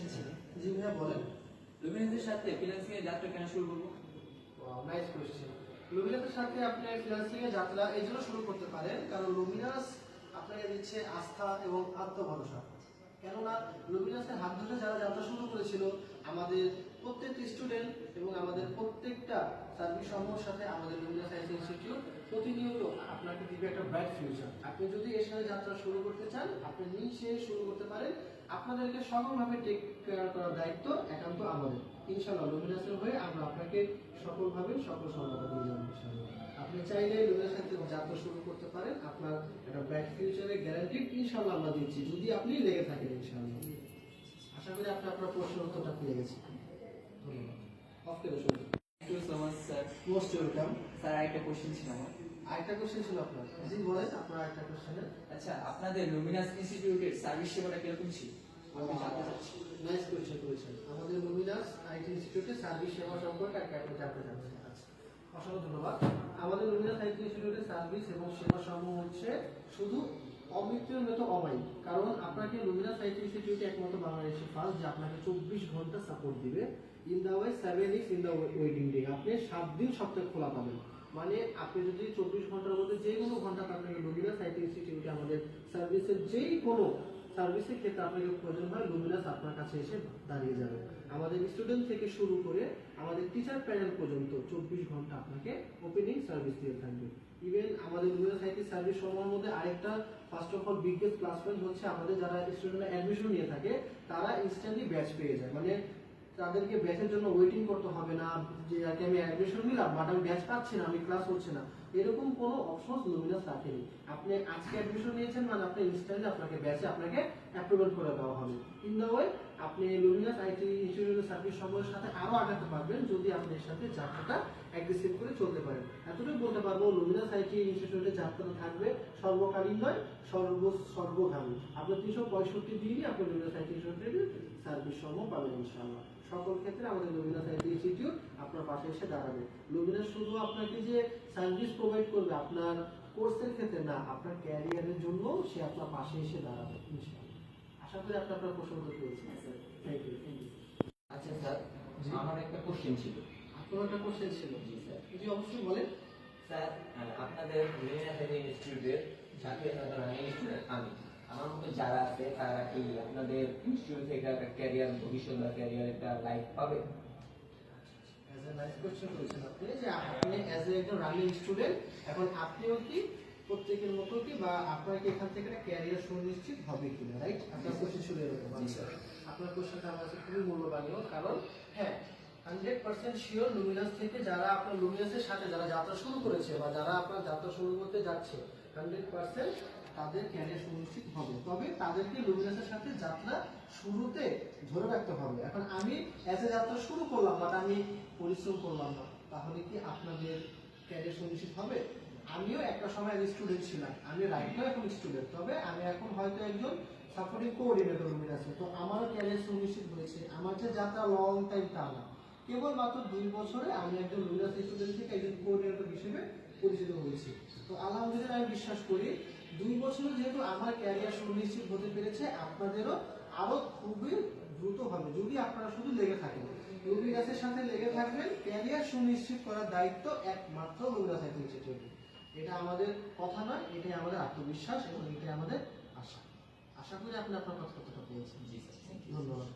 Question ছিল। জি ভাইয়া বলেন। লুমিনাসের সাথে ফ্রিল্যান্সিং এর যাত্রা কেন শুরু করবো? Nice question. লুমিনাসের সাথে আপনি ফ্রিল্যান্সিং এর যাত্রা এই জন্য শুরু করতে পারেন কারণ লুমিনাস আপনাকে দিচ্ছে আস্থা এবং আত্মভরসা। কেননা লুমিনাসের হাত ধরে যারা যাত্রা শুরু করেছিল আমাদের প্রত্যেকটা স্টুডেন্ট এবং আমাদের প্রত্যেকটা সার্ভিস সমূহের সাথে আমাদের লুমিনাস আইটি ইনস্টিটিউট প্রতিনিয়ত আপনাকে দিবে একটা ব্রাইট ফিউচার। আপনি যদি এর সাথে যাত্রা শুরু করতে চান আপনি নিজে শুরু করতে পারেন। আপনাদেরকে সকলভাবে টেক কেয়ার করার দায়িত্ব একান্ত আমাদের। ইনশাআল্লাহ লুমিনাসের হয়ে আমরা আপনাকে সকলভাবে সকল সহায়তা দিয়ে যাবো ইনশাআল্লাহ। আপনি চাইলে লুমিনাসের সাথে যাত্রা শুরু করতে পারেন। আপনার একটা ব্রাইট ফিউচারের গ্যারান্টি ইনশাআল্লাহ আমরা দিচ্ছি যদি আপনি লেগে থাকেন ইনশাআল্লাহ। আশা করি আপনি আপনার প্রশ্নের উত্তরটা পেয়ে গেছেন। ধন্যবাদ। অফ করে শুনুন। Thank you so much sir. Most welcome. Sir আরেকটা কোশ্চেন ছিল আমার। আরেকটা কোশ্চেন ছিল আপনার? জি বলেন আপনার আরেকটা কোশ্চেনের। আচ্ছা, আপনাদের লুমিনাস ইনস্টিটিউটের সার্ভিস সেবাটা কিরকম ছিল আমি জানতে চাচ্ছি। নাইস কোয়েশ্চেন করেছেন। আমাদের লুমিনাস আইটি ইনস্টিটিউটের সার্ভিস সেবা সম্পর্কে আপনি জানতে চাচ্ছেন। আচ্ছা, অসংখ্য ধন্যবাদ। আমাদের লুমিনাস আইটি ইনস্টিটিউটের সার্ভিস এবং সেবা সমূহ হচ্ছে শুধু অমৃতের মতো অমায়িক। কারণ আপনাকে লুমিনাস আইটি ইনস্টিটিউটে একমাত্র বাংলাদেশে ফার্স্ট যে আপনাকে 24 ঘন্টা সাপোর্ট দিবে in the way 7 weeks in the waiting day. আপনি 7 দিন সপ্তাহে খোলা পাবেন। মানে আপনি যদি 24 ঘন্টার মধ্যে যে কোনো ঘন্টাতে আপনাকে লুমিনাস আইটি ইনস্টিটিউটে আমাদের সার্ভিসের যেই কোনো সার্ভিসের ক্ষেত্রে আপনাকে প্রয়োজন হয় লুমিনাস আপনার কাছে এসে দাঁড়িয়ে যাবে। আমাদের স্টুডেন্ট থেকে শুরু করে আমাদের টিচার প্যানেল পর্যন্ত 24 ঘন্টা আপনাকে ওপেনিং সার্ভিস দিয়ে থাকবে। ইভেন আমাদের লুমিনাস আইটি সার্ভিস সমূহের মধ্যে আরেকটা first of all biggest plus point হচ্ছে আমাদের যারা স্টুডেন্টরা অ্যাডমিশন নিয়ে থাকে তারা ইনস্ট্যান্টলি ব্যাচ পেয়ে যায়। মানে তাদেরকে ব্যাচের জন্য ওয়েটিং করতে হবে না যে আমি অ্যাডমিশন নিলাম বাট আমি ব্যাচ পাচ্ছি না, আমি ক্লাস হচ্ছে না, এরকম কোনো অপশন লুমিনাস রাখেনি। আপনি আজকে অ্যাডমিশন নিয়েছেন মানে আপনি ইনস্ট্যান্টলি আপনাকে ব্যাচে আপনাকে অ্যাপ্রুভাল করে দেওয়া হবে। ইন দ্য ওয়ে আপনি লুমিনাস আইটি ইনস্টিটিউটের সার্ভিস সময়ের সাথে আরো আগাতে পারবেন যদি আপনি এর সাথে যাত্রাটা অ্যাগ্রেসিভ করে চলতে পারেন। এতটুকু বলতে পারবো লুমিনাস আইটি ইনস্টিটিউটের যাত্রাটা থাকবে সর্বকালীন নয় সর্বগামী। আপনি 365 দিনই আপনি লুমিনাস আইটি ইনস্টিটিউটের সার্ভিস সমূহ পাবেন ইনশাআল্লাহ। সকল ক্ষেত্রে আমাদের লুমিনাস আইটি ইনস্টিটিউট আপনার পাশে এসে দাঁড়াবে। লুমিনাস শুধু আপনাকে যে সার্ভিস প্রোভাইড করবে আপনার কোর্সের ক্ষেত্রে না, আপনার ক্যারিয়ারের জন্য সে আপনার পাশে এসে দাঁড়াবে ইনশাআল্লাহ। আশা করি আপনি আপনার প্রশ্ন উত্তর পেয়েছেন। Thank you. আচ্ছা স্যার, আমার একটা কোশ্চেন ছিল। আপনার একটা কোশ্চেন ছিল? জি স্যার। জি অবশ্যই বলেন। স্যার, আপনাদের লুমিনাস আইটি ইনস্টিটিউটের সাথে রানিং স্টুডেন্ট আমি, আমার মতো যারা আছে তারা কি আপনাদের ইনস্টিটিউট থেকে একটা ক্যারিয়ার ভবিষ্যৎ বা ক্যারিয়ার একটা লাইফ পাবে? অ্যাজ এ নাইস কোশ্চেন করেছেন আপনি যে আপনি অ্যাজ এ একজন রানিং স্টুডেন্ট এখন আপনিও কি প্রত্যেকের মতো কি বা আপনার কি এখান থেকে একটা ক্যারিয়ার সুনিশ্চিত হবে কিনা, রাইট? আপনার কোশ্চেন ছিল এরকম। আচ্ছা, আপনার কোশ্চেনটা আমার কাছে খুবই মূল্যবানীয় কারণ হ্যাঁ 100% শিওর লুমিনাস থেকে যারা আপনার লুমিনাসের সাথে যারা যাত্রা শুরু করেছে বা যারা আপনার যাত্রা শুরু করতে যাচ্ছে 100% তাদের ক্যারিয়ার সুনিশ্চিত হবে। তবে তাদেরকে লুমিনাসের সাথে যাত্রা শুরুতে ধরে রাখতে হবে। এখন আমি অ্যাজ এ যাত্রা শুরু করলাম বাট আমি পরিশ্রম করলাম না, তাহলে কি আপনাদের ক্যারিয়ার সুনিশ্চিত হবে? আমিও একটা সময় স্টুডেন্ট ছিলাম, আমি রাইট নাও এখন স্টুডেন্ট, তবে আমি এখন হয়তো একজন সাপোর্টিং কোঅর্ডিনেটর লুমিনাসে, তো আমারও ক্যারিয়ার সুনিশ্চিত হয়েছে। আমার যে যাত্রা লং টাইম তা না, কেবলমাত্র 2 বছরে আমি একজন লুমিনাস স্টুডেন্ট থেকে একজন কোঅর্ডিনেটর হিসেবে পরিচিত হয়েছি। তো আলহামদুলিল্লাহ আমি বিশ্বাস করি 2 বছরে যেহেতু আমার ক্যারিয়ার সুনিশ্চিত হতে পেরেছে আপনাদেরও আরো খুবই দ্রুত হবে যদি আপনারা শুধু লেগে থাকেন। লুমিনাসের সাথে লেগে থাকবেন, ক্যারিয়ার সুনিশ্চিত করার দায়িত্ব একমাত্র লুমিনাস আইটি ইনস্টিটিউটের। এটা আমাদের কথা নয়, এটাই আমাদের আত্মবিশ্বাস এবং এটাই আমাদের আশা। আশা করি আপনি আপনার কথাটা পেয়েছেন। জি স্যার, থ্যাংক ইউ। ধন্যবাদ।